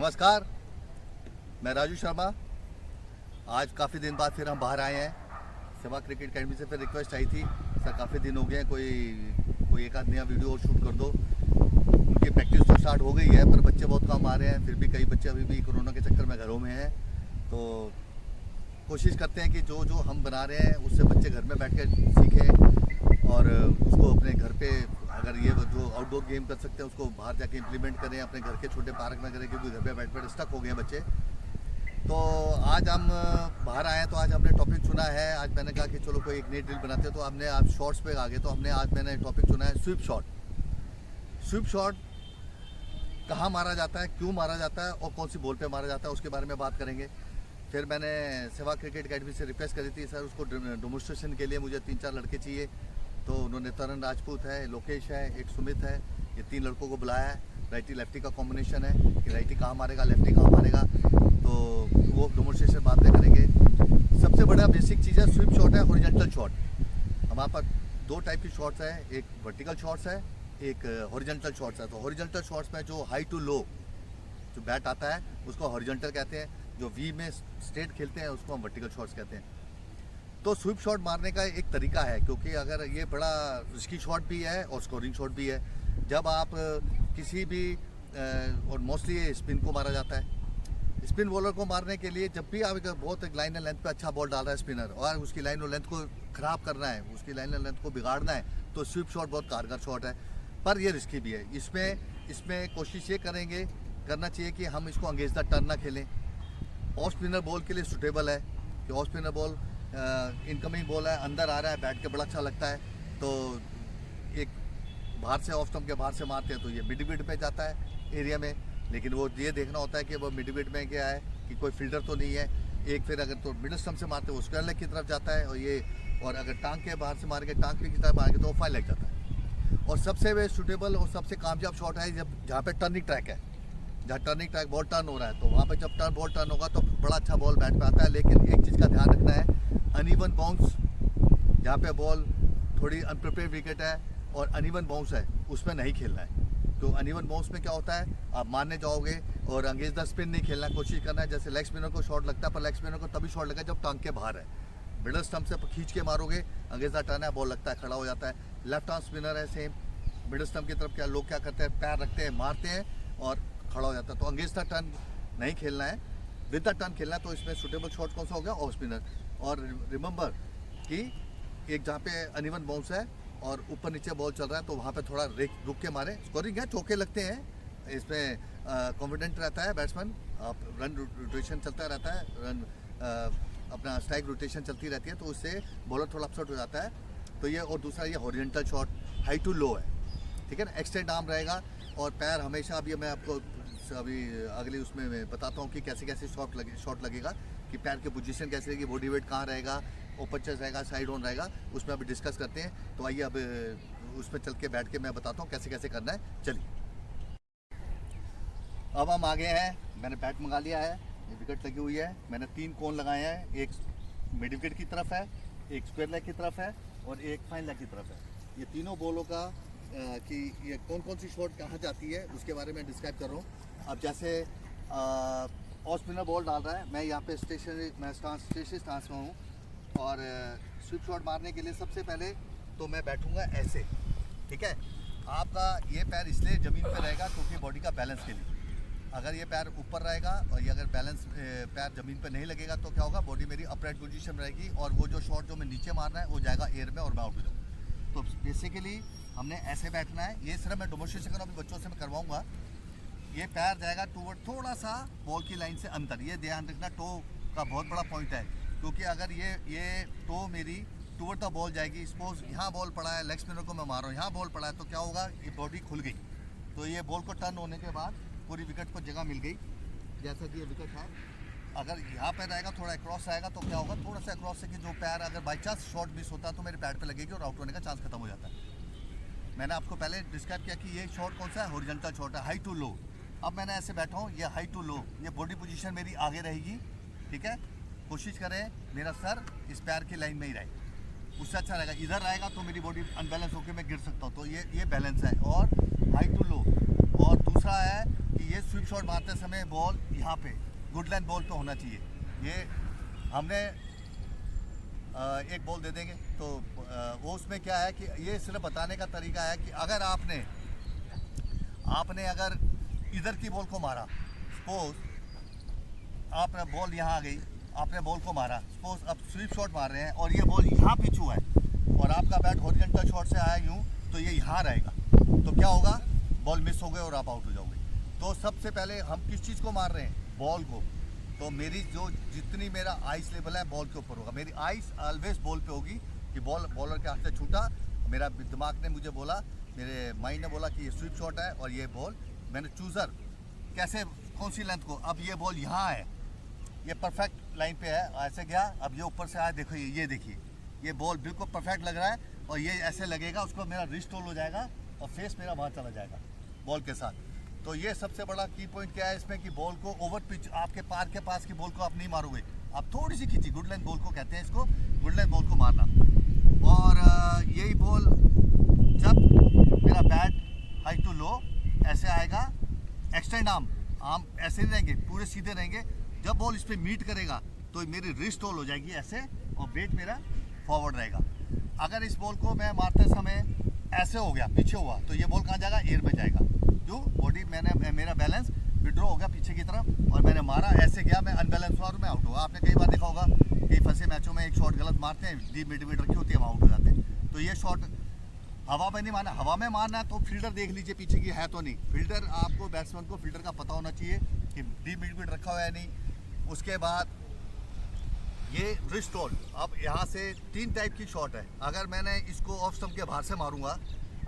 नमस्कार, मैं राजू शर्मा। आज काफ़ी दिन बाद फिर हम बाहर आए हैं। सेवा क्रिकेट अकेडमी से फिर रिक्वेस्ट आई थी, सर काफ़ी दिन हो गए, कोई एक आध नया वीडियो और शूट कर दो। उनकी प्रैक्टिस तो स्टार्ट हो गई है, पर बच्चे बहुत कम आ रहे हैं। फिर भी कई बच्चे अभी भी कोरोना के चक्कर में घरों में हैं, तो कोशिश करते हैं कि जो जो हम बना रहे हैं उससे बच्चे घर में बैठ कर सीखें और उसको अपने घर पे, अगर ये जो आउटडोर गेम कर सकते हैं उसको बाहर जाके इम्प्लीमेंट करें, अपने घर के छोटे पार्क में करें, क्योंकि घर पे बैठ स्टक हो गए हैं बच्चे। तो आज हम बाहर आए हैं, तो आज हमने टॉपिक चुना है। आज मैंने कहा कि चलो कोई एक नई ड्रिल बनाते हैं, तो हमने आज शॉट्स पे आ गए, तो आज मैंने टॉपिक चुना है स्वीप शॉट। स्वीप शॉट कहाँ मारा जाता है, क्यों मारा जाता है और कौन सी बॉल पे मारा जाता है, उसके बारे में बात करेंगे। फिर मैंने सेवा क्रिकेट अकेडमी से रिक्वेस्ट करी थी, सर उसको डेमोन्स्ट्रेशन के लिए मुझे 3-4 लड़के चाहिए। तो उन्होंने तरन राजपूत है, लोकेश है, एक सुमित है, ये 3 लड़कों को बुलाया है। राइटी लेफ्टी का कॉम्बिनेशन है कि राइटी कहाँ मारेगा, लेफ्टी कहाँ मारेगा, तो वो डेमोन्स्ट्रेशन बाद में करेंगे। सबसे बड़ा बेसिक चीज़ है स्वीप शॉट है, हॉरिजॉन्टल शॉट। हमारे पास 2 टाइप की शॉट्स है, एक वर्टिकल शॉट्स है, एक हॉरिजॉन्टल शॉट्स है। तो हॉरिजॉन्टल शॉट्स में जो हाई टू लो जो बैट आता है उसको हॉरिजॉन्टल कहते हैं, जो वी में स्ट्रेट खेलते हैं उसको हम वर्टिकल शॉट्स कहते हैं। तो स्वीप शॉट मारने का एक तरीका है, क्योंकि अगर ये बड़ा रिस्की शॉट भी है और स्कोरिंग शॉट भी है। जब आप किसी भी और मोस्टली ये स्पिन को मारा जाता है। स्पिन बॉलर को मारने के लिए जब भी आप बहुत एक लाइन लेंथ पे अच्छा बॉल डाल रहा है स्पिनर, और उसकी लाइन और लेंथ को ख़राब करना है, उसकी लाइन और लेंथ को बिगाड़ना है, तो स्वीप शॉट बहुत कारगर शॉट है, पर ये रिस्की भी है। इसमें कोशिश ये करना चाहिए कि हम इसको अंगेज द टर्न ना खेलें। ऑफ स्पिनर बॉल के लिए सूटेबल है कि off spinner ball incoming ball है, अंदर आ रहा है, बैट के बड़ा अच्छा लगता है। तो एक बाहर से ऑफ स्टंप के बाहर से मारते हैं तो ये मिड विकेट पे जाता है एरिया में, लेकिन वो ये देखना होता है कि वो मिड विकेट में क्या है कि कोई फील्डर तो नहीं है। एक फिर अगर तो मिडल स्टंप से मारते हैं वो स्क्वायर लेग की तरफ जाता है, और अगर टांग के बाहर से मारेंगे, टांग की तरफ मारेंगे तो वो फाइल लग जाता है। और सबसे वे सूटेबल और सबसे कामयाब शॉट है जहाँ पे टर्निंग ट्रैक है, जहाँ टर्निंग ट्रैक बॉल टर्न हो रहा है, तो वहाँ पे जब बॉल टर्न होगा तो बड़ा अच्छा बॉल बैट पे आता है। लेकिन एक चीज़ का ध्यान रखना है, अनइवन बाउंस, जहाँ पे बॉल थोड़ी अनप्रिपेयर्ड विकेट है और अनइवन बाउंस है, उसमें नहीं खेलना है। तो अनइवन बाउंस में क्या होता है, आप मारने जाओगे और अंगेज द स्पिन नहीं खेलना, कोशिश करना है। जैसे लेग स्पिनर को शॉट लगता है, पर लेग स्पिनर को तभी शॉट लगा जब टांग के बाहर है। मिडल स्टंप से खींच के मारोगे, अंगेज द टर्न है, बॉल लगता है, खड़ा हो जाता है। लेफ्ट आर्म स्पिनर है सेम, मिडल स्टंप की तरफ लोग क्या करते हैं, पैर रखते हैं, मारते हैं और खड़ा हो जाता है। तो अंगेज द टर्न नहीं खेलना है, विद द टर्न खेलना है। तो इसमें सूटेबल शॉट कौन सा हो गया, ऑफ स्पिनर। और रिमेंबर कि एक जहाँ पे अनइवन बाउंस है और ऊपर नीचे बॉल चल रहा है, तो वहाँ पे थोड़ा रुक के मारे। स्कोरिंग है, चौके लगते हैं, इसमें कॉन्फिडेंट रहता है बैट्समैन, रन रोटेशन चलता रहता है, अपना स्ट्राइक रोटेशन चलती रहती है, तो उससे बॉलर थोड़ा अपसेट हो जाता है। तो ये, और दूसरा ये horizontal shot high to low है, ठीक है ना, एक्सटेंड आर्म रहेगा और पैर हमेशा, अभी मैं आपको अभी अगली उसमें मैं बताता हूँ कि कैसे कैसे शॉट लगेगा, कि पैर की पोजीशन कैसे रहेगी, बॉडी वेट कहाँ रहेगा, ओपन चेस्ट रहेगा, साइड ऑन रहेगा, उसमें अभी डिस्कस करते हैं। तो आइए अब उसमें चल के बैठ के मैं बताता हूँ कैसे कैसे करना है। चलिए, अब हम आगे हैं, मैंने बैट मंगा लिया है, ये विकेट लगी हुई है, मैंने 3 कोन लगाए हैं, एक मिड विकेट की तरफ है, एक स्क्वायर लेग की तरफ है और एक फाइन लेग की तरफ है। ये तीनों बॉलों का कि ये कौन कौन सी शॉट कहाँ जाती है उसके बारे में डिस्क्राइब कर रहा हूँ। अब जैसे ऑफ स्पिनर बॉल डाल रहा है, मैं यहाँ पे स्टेशनरी स्टांस में हूँ, और स्वीप शॉट मारने के लिए सबसे पहले तो मैं बैठूंगा ऐसे, ठीक है। आपका ये पैर इसलिए ज़मीन पे रहेगा क्योंकि बॉडी का बैलेंस के लिए। अगर ये पैर ऊपर रहेगा और ये अगर बैलेंस पैर ज़मीन पे नहीं लगेगा तो क्या होगा, बॉडी मेरी अपराइट पोजीशन में रहेगी और वो जो शॉट जो मैं नीचे मारना है वो जाएगा एयर में और मैं आउट हो जाऊँ। तो बेसिकली हमने ऐसे बैठना है। ये सिर्फ मैं डेमोन्स्ट्रेशन कर बच्चों से मैं करवाऊँगा। ये पैर जाएगा टूवर्ड थोड़ा सा बॉल की लाइन से अंदर, ये ध्यान रखना, टो का बहुत बड़ा पॉइंट है, क्योंकि अगर ये टो मेरी टूवर्ड द बॉल जाएगी, सपोज यहाँ बॉल पड़ा है, लेग स्पिनर को मैं मार रहा हूँ, यहाँ बॉल पड़ा है, तो क्या होगा, ये बॉडी खुल गई, तो ये बॉल को टर्न होने के बाद पूरी विकेट को जगह मिल गई। जैसा कि ये विकेट है, अगर यहाँ पे रहेगा थोड़ा क्रॉस आएगा तो क्या होगा, थोड़ा सा क्रॉस से कि जो पैर अगर बाई चांस शॉट मिस होता है तो मेरे पैर पे लगेगी और आउट होने का चांस खत्म हो जाता है। मैंने आपको पहले डिस्क्राइब किया कि ये शॉट कौन सा है, हॉरिजॉन्टल शॉट है, हाई टू लो। अब मैंने ऐसे बैठा हूँ, ये हाई टू लो, ये बॉडी पोजीशन मेरी आगे रहेगी, ठीक है। कोशिश करें मेरा सर इस पैर की लाइन में ही रहे, उससे अच्छा रहेगा। इधर रहेगा तो मेरी बॉडी अनबैलेंस होकर मैं गिर सकता हूँ, तो ये बैलेंस है। और हाई टू लो, और दूसरा दूसरा है कि ये स्वीप शॉट मारते समय बॉल यहाँ पे गुड लेंथ बॉल पे होना चाहिए। ये हमने एक बॉल दे देंगे तो वो उसमें क्या है कि ये सिर्फ बताने का तरीका है कि अगर आपने अगर इधर की बॉल को मारा, सपोज आपने बॉल यहाँ आ गई, आपने बॉल को मारा, सपोज अब स्वीप शॉट मार रहे हैं और ये बॉल यहाँ पिच हुआ है और आपका बैट हॉरिजॉन्टल शॉट से आया यूँ, तो ये यहाँ रहेगा, तो क्या होगा, बॉल मिस हो गए और आप आउट हो जाओगे। तो सबसे पहले हम किस चीज़ को मार रहे हैं, बॉल को। तो मेरी जो जितनी मेरा आइस लेवल है बॉल के ऊपर होगा, मेरी आइस ऑलवेज बॉल पे होगी कि बॉल बॉलर के हाथ से छूटा, मेरा दिमाग ने मुझे बोला, मेरे माइंड ने बोला कि ये स्वीप शॉट है और ये बॉल मैंने चूज़र कैसे कौन सी लेंथ को, अब ये बॉल यहाँ है, ये परफेक्ट लाइन पे है, ऐसे गया, अब ये ऊपर से आया, देखो ये देखिए ये बॉल बिल्कुल परफेक्ट लग रहा है और ये ऐसे लगेगा, उसको मेरा रिस्ट होल हो जाएगा और फेस मेरा वहाँ चला जाएगा बॉल के साथ। तो ये सबसे बड़ा की पॉइंट क्या है इसमें कि बॉल को ओवर पिच, आपके पार के पास की बॉल को आप नहीं मारोगे, आप थोड़ी सी खींची, गुड लेंथ बॉल को कहते हैं इसको, गुड लेंथ बॉल को मारना। और यही बॉल जब मेरा बैट हाई टू लो ऐसे आएगा, एक्सटेंड आर्म ऐसे नहीं रहेंगे, पूरे सीधे रहेंगे, जब बॉल इस पर मीट करेगा तो मेरी रिस्ट होल हो जाएगी ऐसे और वेट मेरा फॉरवर्ड रहेगा। अगर इस बॉल को मैं मारते समय ऐसे हो गया, पीछे हुआ, तो ये बॉल कहाँ जाएगा, एयर में जाएगा, क्यों, बॉडी मेरा बैलेंस विड्रॉ हो गया पीछे की तरफ और मैंने मारा, ऐसे गया, मैं अनबैलेंस हुआ और मैं आउट हुआ। आपने कई बार देखा होगा कई फंसे मैचों में एक शॉट गलत मारते हैं, डीप मिड विकेट रखी होती है, वहाँ आउट हो जाते हैं। तो ये शॉट हवा में नहीं मारना, हवा में मारना है तो फील्डर देख लीजिए पीछे की है तो नहीं, फील्डर आपको, बैट्समैन को फील्डर का पता होना चाहिए कि डीप मिड विकेट रखा हुआ है नहीं। उसके बाद ये रिस्ट होल, अब यहाँ से 3 टाइप की शॉट है, अगर मैंने इसको ऑफ स्टंप के बाहर से मारूंगा,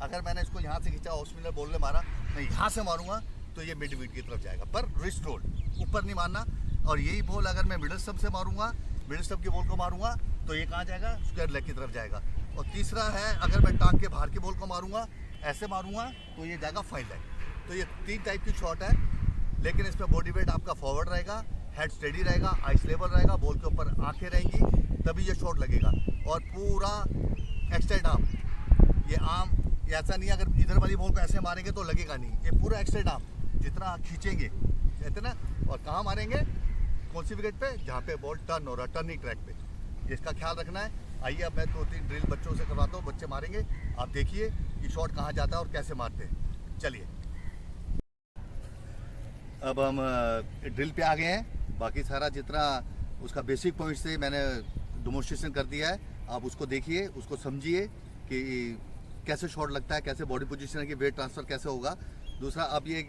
अगर मैंने इसको यहाँ से खींचा, ऑफ स्पिनर बॉल ने मारा, मैं यहाँ से मारूंगा तो ये मिड विकेट की तरफ जाएगा, पर रिस्ट होल ऊपर नहीं मारना। और यही बॉल अगर मैं मिडिल स्टंप से मारूंगा, मिडिल स्टंप की बॉल को मारूंगा तो ये कहाँ जाएगा, स्क्वायर लेग की तरफ जाएगा। और तीसरा है अगर मैं टांग के बाहर की बॉल को मारूंगा, ऐसे मारूंगा तो ये जाएगा फाइन लेग। तो ये 3 टाइप की शॉट है, लेकिन इसमें बॉडी वेट आपका फॉरवर्ड रहेगा, हेड स्टेडी रहेगा, आइस लेवल रहेगा, बॉल के ऊपर आंखें रहेंगी, तभी ये शॉट लगेगा। और पूरा एक्सटेंड आर्म, ये आर्म ऐसा नहीं अगर इधर वाली बॉल को ऐसे मारेंगे तो लगेगा नहीं, ये पूरा एक्सटेंड आर्म जितना खींचेंगे, कहते ना। और कहाँ मारेंगे, कौन सी विकेट पे, जहाँ पे बॉल टर्न हो रहा है, टर्निंग ट्रैक पे, इसका ख्याल रखना है। आइए अब मैं 2-3 ड्रिल बच्चों से करवाता हूँ, बच्चे मारेंगे, आप देखिए कि शॉट कहाँ जाता है और कैसे मारते हैं। चलिए अब हम ड्रिल पे आ गए हैं, बाकी सारा जितना उसका बेसिक पॉइंट से मैंने डेमोन्स्ट्रेशन कर दिया है, आप उसको देखिए, उसको समझिए कि कैसे शॉट लगता है, कैसे बॉडी पोजीशन है, कि वेट ट्रांसफ़र कैसे होगा। दूसरा अब ये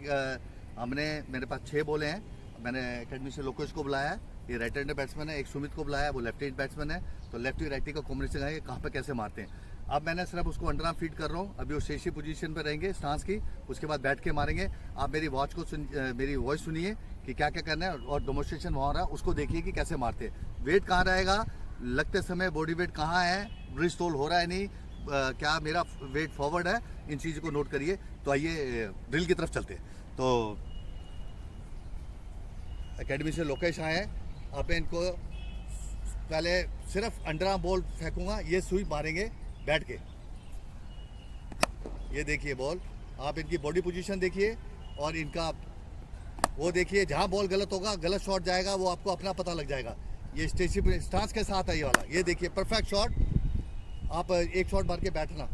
मेरे पास 6 बॉलें हैं, मैंने एकेडमी से लोकेश को बुलाया है, ये राइट हैंडर बैट्समैन है, एक सुमित को बुलाया है, वो लेफ्ट हैंड बैट्समैन है, तो लेफ्टी राइटी का कॉम्बिनेशन है, कहाँ पे कैसे मारते हैं। अब मैंने सिर्फ उसको अंडर आर्म फीड कर रहा हूँ, अभी वो शेषी पोजीशन पे रहेंगे स्टांस की, उसके बाद बैठ के मारेंगे। आप मेरी मेरी वॉइस सुनिए कि क्या क्या करना है और डेमोन्स्ट्रेशन वहाँ रहा है, उसको देखिए कि कैसे मारते हैं। वेट कहाँ रहेगा लगते समय, बॉडी वेट कहाँ है, रिस्ट होल हो रहा है नहीं, क्या मेरा वेट फॉरवर्ड है, इन चीज़ों को नोट करिए। तो आइए ड्रिल की तरफ चलते हैं। तो एकेडमी से लोकेश आए हैं, आप इनको पहले सिर्फ अंडर आर्म बॉल फेंकूंगा, ये स्वीप मारेंगे बैठ के, ये देखिए बॉल, आप इनकी बॉडी पोजीशन देखिए और इनका वो देखिए, जहाँ बॉल गलत होगा, गलत शॉट जाएगा, वो आपको अपना पता लग जाएगा। ये स्टांस के साथ है ये वाला, ये देखिए परफेक्ट शॉट, आप एक शॉट मार के बैठना,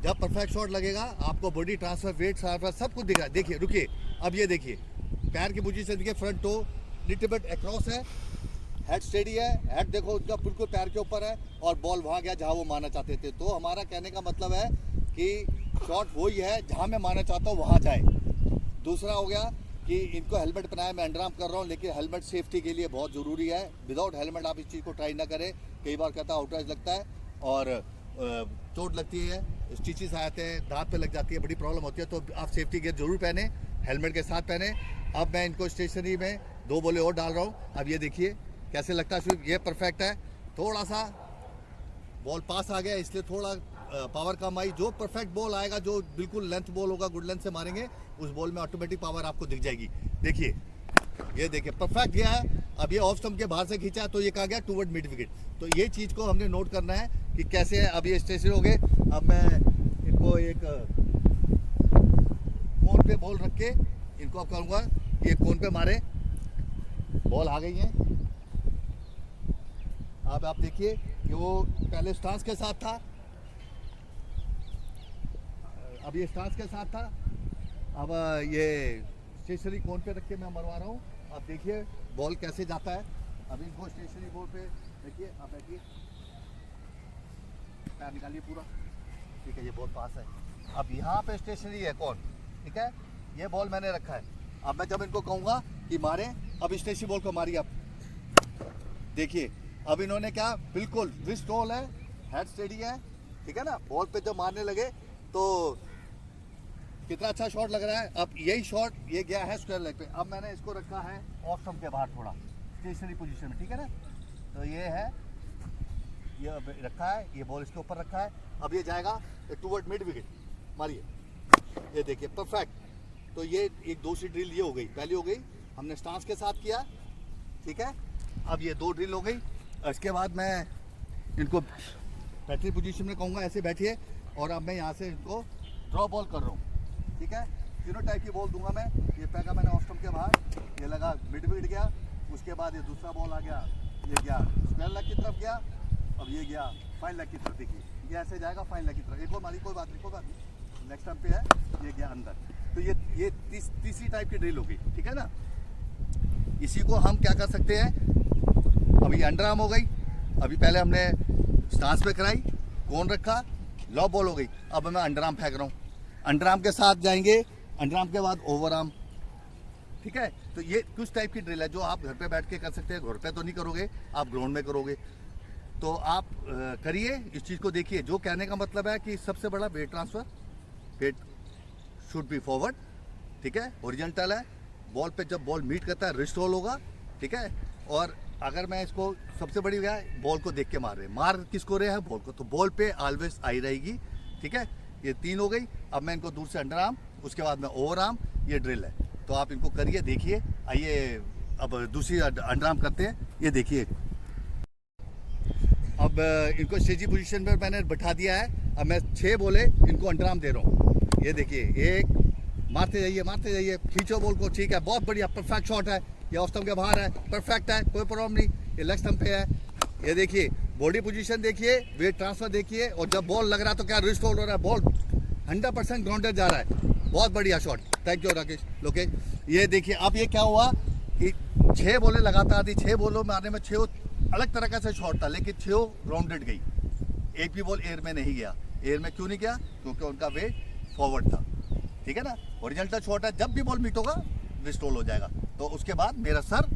जब परफेक्ट शॉट लगेगा आपको बॉडी ट्रांसफर, वेट ट्रांसफर सब कुछ दिखा। देखिए रुकिए, अब ये देखिए पैर की पोजीशन देखिए, front toe little bit across है, हेड स्टेडी है, हेड देखो उसका बिल्कुल पैर के ऊपर है और बॉल वहाँ गया जहाँ वो मारना चाहते थे। तो हमारा कहने का मतलब है कि शॉट वही है, जहाँ मैं मारना चाहता हूँ वहाँ जाए। दूसरा हो गया कि इनको हेलमेट पहनाया, मैं अंडर आर्म कर रहा हूँ, लेकिन हेलमेट सेफ्टी के लिए बहुत ज़रूरी है, विदाउट हेलमेट आप इस चीज़ को ट्राई ना करें, कई बार कहता है आउटराइज लगता है और चोट लगती है, स्टिचेस आते हैं, दांत पे लग जाती है, बड़ी प्रॉब्लम होती है। तो आप सेफ्टी गियर जरूर पहने, हेलमेट के साथ पहने। अब मैं इनको स्टेशनरी में 2 बॉलें और डाल रहा हूँ, अब ये देखिए कैसे लगता है स्वीप, ये परफेक्ट है, थोड़ा सा बॉल पास आ गया इसलिए थोड़ा पावर कम आई। जो परफेक्ट बॉल आएगा, जो बिल्कुल लेंथ बॉल होगा, गुड लेंथ से मारेंगे, उस बॉल में ऑटोमेटिक पावर आपको दिख जाएगी। देखिए ये देखिए परफेक्ट गया है। अब ये ऑफ स्टंप के बाहर से खींचा तो ये कहा गया टूवर्ड मिड विकेट। तो ये चीज़ को हमने नोट करना है कि कैसे है। अब ये स्टेशन हो गए, अब मैं इनको एक कोन पे बॉल रख के इनको अब करूँगा ये कोन पे मारे, बॉल आ गई है। अब आप देखिए कि वो पहले स्टांस के साथ था, अब ये स्टांस के साथ था, अब ये स्टेशनरी कोन पे रख के मैं मरवा रहा हूँ। अब देखिए बॉल कैसे जाता है। अभी इनको स्टेशनरी बॉल पे देखिए, आप बैठिए, पैर निकालिए पूरा, ठीक है, ये बॉल पास है। अब यहाँ पे स्टेशनरी है कौन, ठीक है, ये बॉल मैंने रखा है। अब मैं जब इनको कहूँगा कि मारे, अब स्टेशनरी बॉल को मारिए। आप देखिए अब इन्होंने क्या, बिल्कुल रिस्ट रोल है, हेड स्टेडी है, ठीक है ना। बॉल पे जब मारने लगे तो कितना अच्छा शॉट लग रहा है। अब यही शॉट ये गया है स्क्वायर लेग पे। अब मैंने इसको रखा है ऑफ स्टंप के बाहर थोड़ा स्टेशनरी पोजीशन में, ठीक है ना। तो ये है, ये रखा है, ये बॉल इसके ऊपर रखा है। अब ये जाएगा टूवर्ड मिड विकेट, मारिए, ये देखिए परफेक्ट। तो ये एक दूसरी ड्रिल ये हो गई, पहली हो गई हमने स्टांस के साथ किया, ठीक है। अब ये 2 ड्रिल हो गई। इसके बाद मैं इनको बैटरी पोजीशन में कहूँगा ऐसे बैठिए, और अब मैं यहाँ से इनको ड्रॉ बॉल कर रहा हूँ, ठीक है। तीनों टाइप की बॉल दूंगा मैं। ये फेंका मैंने ऑफ स्टंप के बाहर, ये लगा मिड विकेट गया। उसके बाद ये दूसरा बॉल आ गया, ये गया स्क्वायर लेग की तरफ गया। अब ये गया फाइन लेग की तरफ, देखिए ये ऐसे जाएगा फाइन लेग की तरफ। एक और मारी, कोई बात नहीं, कोई बात नहीं, नेक्स्ट स्टंप पे है, ये गया अंदर। तो ये तीसरी टाइप की ड्रिल होगी, ठीक है ना। इसी को हम क्या कर सकते हैं, अभी अंडर आर्म हो गई, अभी पहले हमने स्टांस पे कराई, कौन रखा, लॉब बॉल हो गई। अब मैं अंडर आर्म फेंक रहा हूँ, अंडर आर्म के साथ जाएंगे, अंडर आर्म के बाद ओवर आर्म, ठीक है। तो ये कुछ टाइप की ड्रिल है जो आप घर पे बैठ के कर सकते हैं। घर पे तो नहीं करोगे, आप ग्राउंड में करोगे। तो आप करिए, इस चीज़ को देखिए। जो कहने का मतलब है कि सबसे बड़ा weight transfer, weight should be forward, ठीक है, हॉरिजॉन्टल है। बॉल पे जब बॉल मीट करता है रिस्ट रोल होगा, ठीक है। और अगर मैं इसको, सबसे बड़ी क्या है, बॉल को देख के मार रहे हैं, मार किसको रहे हैं, बॉल को। तो बॉल पे ऑलवेज आई रहेगी, ठीक है। ये 3 हो गई। अब मैं इनको दूर से अंडर आर्म, उसके बाद में ओवर आर्म, ये ड्रिल है। तो आप इनको करिए, देखिए। आइए अब दूसरी अंडर आर्म करते हैं, ये देखिए। अब इनको स्टेजी पोजीशन पर मैंने बैठा दिया है। अब मैं 6 बोले इनको अंडर आर्म दे रहा हूँ, ये देखिए। एक मारते जाइए, खींचो बॉल को, ठीक है, बहुत बढ़िया, परफेक्ट शॉट है। ये ऑफ स्टंप के बाहर है, परफेक्ट है, कोई प्रॉब्लम नहीं। ये लेग स्टंप पे है, ये देखिए, बॉडी पोजीशन देखिए, वेट ट्रांसफर देखिए। और जब बॉल लग रहा है तो क्या रिस्ट होल्ड हो रहा है, बॉल 100% ग्राउंडेड जा रहा है। बहुत बढ़िया shot, thank you Rakesh Lokesh. ये देखिए अब ये क्या हुआ कि 6 बॉलें लगातार थी, 6 बॉलों मारने में 6 अलग तरह का से शॉट था, लेकिन 6 ग्राउंडेड गई। एक भी बॉल एयर में नहीं गया। एयर में क्यों नहीं गया, क्योंकि उनका वेट फॉरवर्ड था, ठीक है ना। हॉरिजॉन्टल शॉट है, जब भी बॉल मीट होगा रिस्ट रोल हो जाएगा। तो उसके बाद मेरा सर,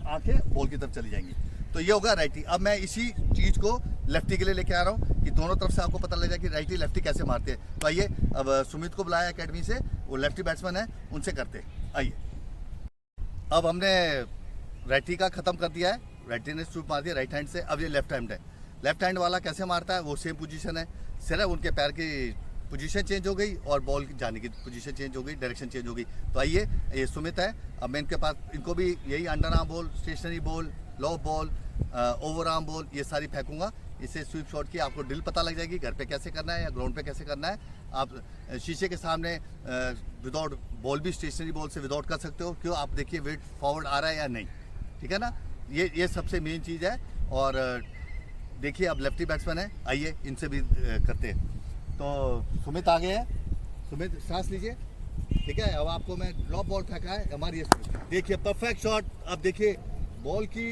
आंखें बॉल की तरफ चली जाएंगी। तो ये होगा राइटी। अब मैं इसी चीज़ को लेफ्टी के लिए लेके आ रहा हूँ कि दोनों तरफ से आपको पता लग जाए कि राइटी लेफ्टी कैसे मारते हैं। तो आइए, अब सुमित को बुलाया एकेडमी से, वो लेफ्टी बैट्समैन है, उनसे करते हैं। आइए, अब हमने राइटी का ख़त्म कर दिया है, राइटी ने स्वीप मार दिया राइट हैंड से। अब ये लेफ्ट हैंड है। लेफ्ट हैंड वाला कैसे मारता है, वो सेम पोजीशन है, सिर्फ उनके पैर की पोजीशन चेंज हो गई और बॉल जाने की पोजीशन चेंज हो गई, डायरेक्शन चेंज हो गई। तो आइए, ये सुमित है। अब मैं इनके पास, इनको भी यही under arm ball, stationary ball, lob ball, over arm ball, ये सारी फेंकूंगा। इससे स्वीप शॉट की आपको ड्रिल पता लग जाएगी, घर पे कैसे करना है या ग्राउंड पे कैसे करना है। आप शीशे के सामने विदाउट बॉल भी स्टेशनरी बॉल से विदाउट कर सकते हो। क्यों, आप देखिए वेट फॉरवर्ड आ रहा है या नहीं, ठीक है ना। ये सबसे मेन चीज़ है। और देखिए अब लेफ्टी बैट्समैन है, आइए इनसे भी करते हैं। तो सुमित आ गए हैं, सुमित सांस लीजिए, ठीक है। अब आपको मैं ड्रॉप बॉल फेंका है हमारी, देखिए परफेक्ट शॉट। अब देखिए बॉल की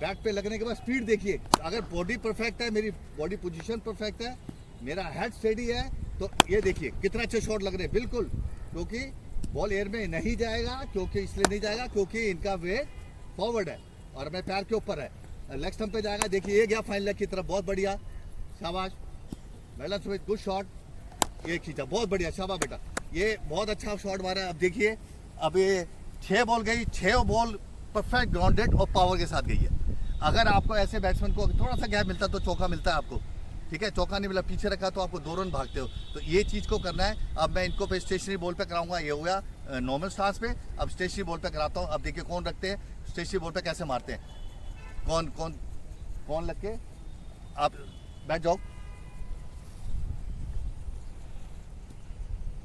बैट पे लगने के बाद स्पीड देखिए। अगर बॉडी परफेक्ट है, मेरी बॉडी पोजीशन परफेक्ट है, मेरा हेड स्टेडी है, तो ये देखिए कितना अच्छे शॉट लग रहे हैं, बिल्कुल। क्योंकि बॉल एयर में नहीं जाएगा, क्योंकि इसलिए नहीं जाएगा क्योंकि इनका वेट फॉरवर्ड है और मैं पैर के ऊपर है। लेग स्टंप पे जाएगा, देखिए ये गया फाइन लेग की तरफ, बहुत बढ़िया, शाबाश बेटा सुमित, गुड शॉट। ये खींचा, बहुत बढ़िया, शाबाश बेटा, ये बहुत अच्छा शॉट मारा है। अब देखिए, अब ये 6 बॉल गई, 6 बॉल परफेक्ट ग्राउंडेड और पावर के साथ गई है। अगर आपको ऐसे बैट्समैन को थोड़ा सा गैप मिलता तो चौका मिलता है आपको, ठीक है। चौका नहीं मिला, पीछे रखा तो आपको 2 रन भागते हो। तो ये चीज़ को करना है। अब मैं इनको पे स्टेशनरी बॉल पे कराऊंगा, ये हो गया नॉर्मल स्टांस पे। अब स्टेशनरी बॉल पे कराता हूँ। अब देखिए कौन रखते हैं, स्टेशनरी बॉल पे कैसे मारते हैं, कौन कौन कौन लग के। आप बैठ जाओ,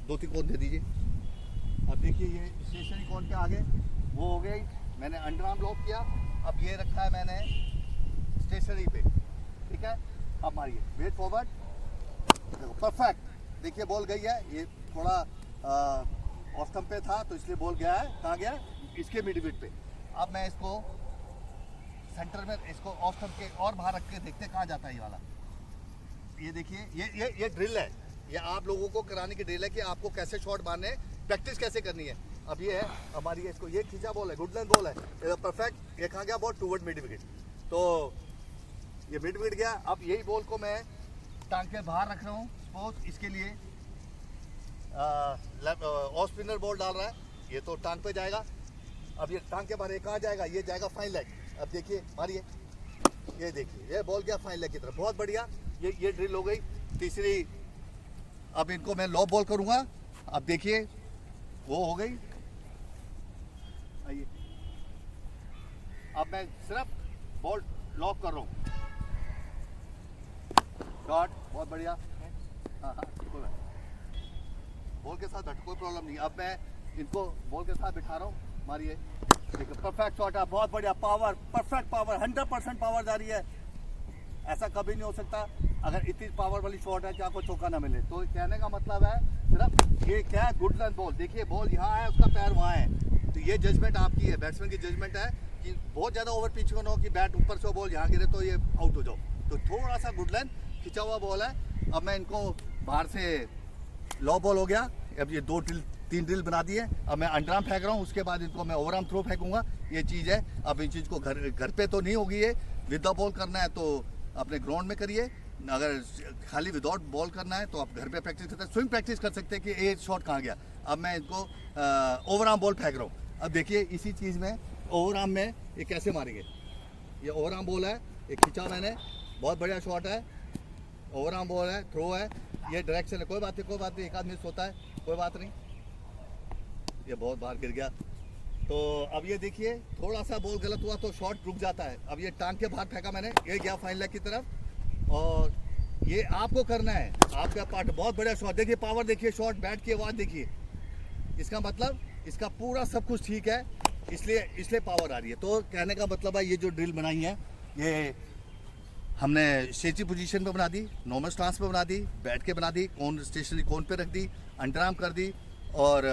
2-3 कौन दे दीजिए, अब देखिए ये स्टेशनरी कौन पे आ गए, वो हो गई। मैंने अंडर आर्म लॉक किया, अब ये रखा है मैंने स्टेशनरी पे, ठीक है। अब मारिए, वेट फॉरवर्ड, देखो परफेक्ट। देखिए बॉल गई है, ये थोड़ा ऑफ स्टंप पे था तो इसलिए बॉल गया है, कहाँ गया, इसके मिड विकेट पे। अब मैं इसको सेंटर में, इसको ऑफ स्टंप के और बाहर रख के देखते कहाँ जाता है ये वाला। ये देखिए, ये ड्रिल है, ये आप लोगों को कराने की ड्रिल है कि आपको कैसे शॉट मारने, प्रैक्टिस कैसे करनी है। अब ये है हमारी, इसको ये खींचा बॉल है, गुड लेंथ बॉल है, ये परफेक्ट। ये कहाँ गया बॉल, टूवर्ड मिड विकेट, तो ये मिड विकेट गया। अब यही बॉल को मैं टांग के बाहर रख रहा हूँ, सपोज इसके लिए ऑफ स्पिनर बॉल डाल रहा है, ये तो टांग पे जाएगा। अब ये टांग के बाहर ये कहाँ जाएगा, ये जाएगा फाइन लेग। अब देखिए मारिए, ये देखिए ये बॉल गया फाइन लेग की तरफ, बहुत बढ़िया। ये ड्रिल हो गई तीसरी। अब इनको मैं लॉब बॉल करूँगा, अब देखिए वो हो गई। आइए, अब मैं सिर्फ बॉल लॉक कर रहा हूँ, शॉट, बहुत बढ़िया। हाँ कोई बात, बॉल के साथ बैठ, कोई प्रॉब्लम नहीं। अब मैं इनको बॉल के साथ बिठा रहा हूँ, मारिए, देखिए परफेक्ट शॉट है, बहुत बढ़िया, पावर, परफेक्ट पावर, 100% पावर जा रही है। ऐसा कभी नहीं हो सकता अगर इतनी पावर वाली शॉट है कि आपको चौका ना मिले। तो कहने का मतलब है सिर्फ ये क्या है, गुड लेंथ बॉल। देखिए बॉल यहाँ है, उसका पैर वहाँ है, तो ये जजमेंट आपकी है, बैट्समैन की जजमेंट है कि बहुत ज़्यादा ओवर पिच ना हो कि बैट ऊपर से बॉल यहाँ गिरे तो ये आउट हो जाओ। तो थोड़ा सा गुड लेंथ खिंचा हुआ बॉल है। अब मैं इनको बाहर से लॉ बॉल हो गया, अब ये 2-3 ड्रिल बना दिए। अब मैं अंडर आर्म फेंक रहा हूँ, उसके बाद इनको मैं ओवर आर्म थ्रो फेंकूंगा, ये चीज़ है। अब इन चीज़ को घर पे तो नहीं होगी, ये विद द बॉल करना है तो अपने ग्राउंड में करिए, अगर खाली विदाउट बॉल करना है तो आप घर पे प्रैक्टिस करते हैं, स्विंग प्रैक्टिस कर सकते हैं कि ये शॉट कहाँ गया। अब मैं इनको ओवर आर्म बॉल फेंक रहा हूँ। अब देखिए इसी चीज़ में ओवर आर्म में ये कैसे मारेंगे, ये ओवर आर्म बॉल है, ये खींचा मैंने, बहुत बढ़िया शॉट है, ओवर आर्म बॉल है, थ्रो है, ये डायरेक्शन है, कोई बात नहीं, कोई बात नहीं, एक आदमी सोता है, कोई बात नहीं। ये बहुत बाहर गिर गया, तो अब ये देखिए थोड़ा सा बॉल गलत हुआ तो शॉट रुक जाता है। अब ये टांग के बाहर फेंका मैंने, ये गया फाइन लेग की तरफ, और ये आपको करना है, आपका पार्ट। बहुत बढ़िया शॉट, देखिए पावर देखिए, शॉट, बैट की आवाज़ देखिए, इसका मतलब इसका पूरा सब कुछ ठीक है, इसलिए पावर आ रही है। तो कहने का मतलब है ये जो ड्रिल बनाई है, ये हमने स्टेची पोजीशन पे बना दी, नॉर्मल स्टांस पे बना दी, बैठ के बना दी, कौन स्टेशनरी कौन पे रख दी, अंडर आर्म कर दी और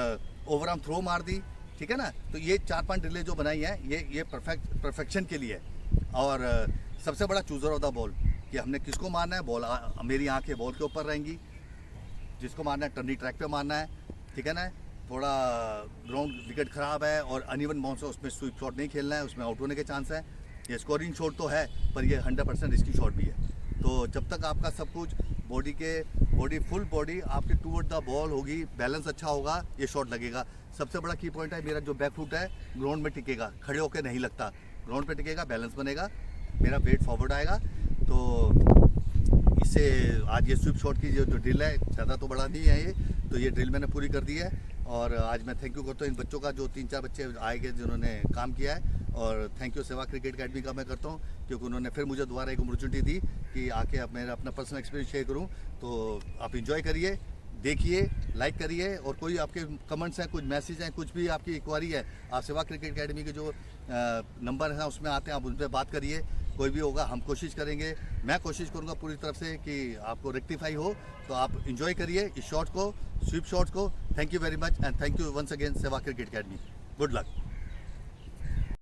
ओवर आर्म थ्रो मार दी, ठीक है ना। तो ये 4-5 ड्रिलें जो बनाई है, ये परफेक्शन के लिए है। और सबसे बड़ा चूज़र ऑफ द बॉल कि हमने किसको मारना है, बॉल मेरी आंखें बॉल के ऊपर रहेंगी, जिसको मारना है टर्नी ट्रैक पे मारना है, ठीक है ना। थोड़ा ग्राउंड विकेट ख़राब है और अनइवन बाउंस है, उसमें स्वीप शॉट नहीं खेलना है, उसमें आउट होने के चांस है। ये स्कोरिंग शॉट तो है पर ये 100% रिस्की शॉट भी है। तो जब तक आपका सब कुछ बॉडी फुल बॉडी आपकी टूवर्ड द बॉल होगी, बैलेंस अच्छा होगा, ये शॉट लगेगा। सबसे बड़ा की पॉइंट है, मेरा जो बैक फुट है ग्राउंड में टिकेगा, खड़े होकर नहीं लगता, ग्राउंड पे टिकेगा, बैलेंस बनेगा, मेरा वेट फॉरवर्ड आएगा। तो इससे आज ये स्विप शॉट की जो ड्रिल है, ज़्यादा तो बड़ा नहीं है ये, तो ये ड्रिल मैंने पूरी कर दी है। और आज मैं थैंक यू करता हूँ इन बच्चों का, जो 3-4 बच्चे आए गए जिन्होंने काम किया है। और थैंक यू सेवा क्रिकेट अकेडमी का मैं करता हूँ, क्योंकि उन्होंने फिर मुझे दोबारा एक अपॉर्चुनिटी दी कि आके अब मैं अपना पर्सनल एक्सपीरियंस शेयर करूँ। तो आप इंजॉय करिए, देखिए, लाइक करिए, और कोई आपके कमेंट्स हैं, कुछ मैसेज हैं, कुछ भी आपकी इंक्वायरी है, आप सेवा क्रिकेट अकेडमी के जो नंबर हैं उसमें आते हैं, आप उन पर बात करिए। कोई भी होगा हम कोशिश करेंगे, मैं कोशिश करूँगा पूरी तरफ से कि आपको रेक्टिफाई हो। तो आप इंजॉय करिए इस शॉट को, स्वीप शॉट्स को। Thank you very much and thank you once again Seva cricket academy. Good luck.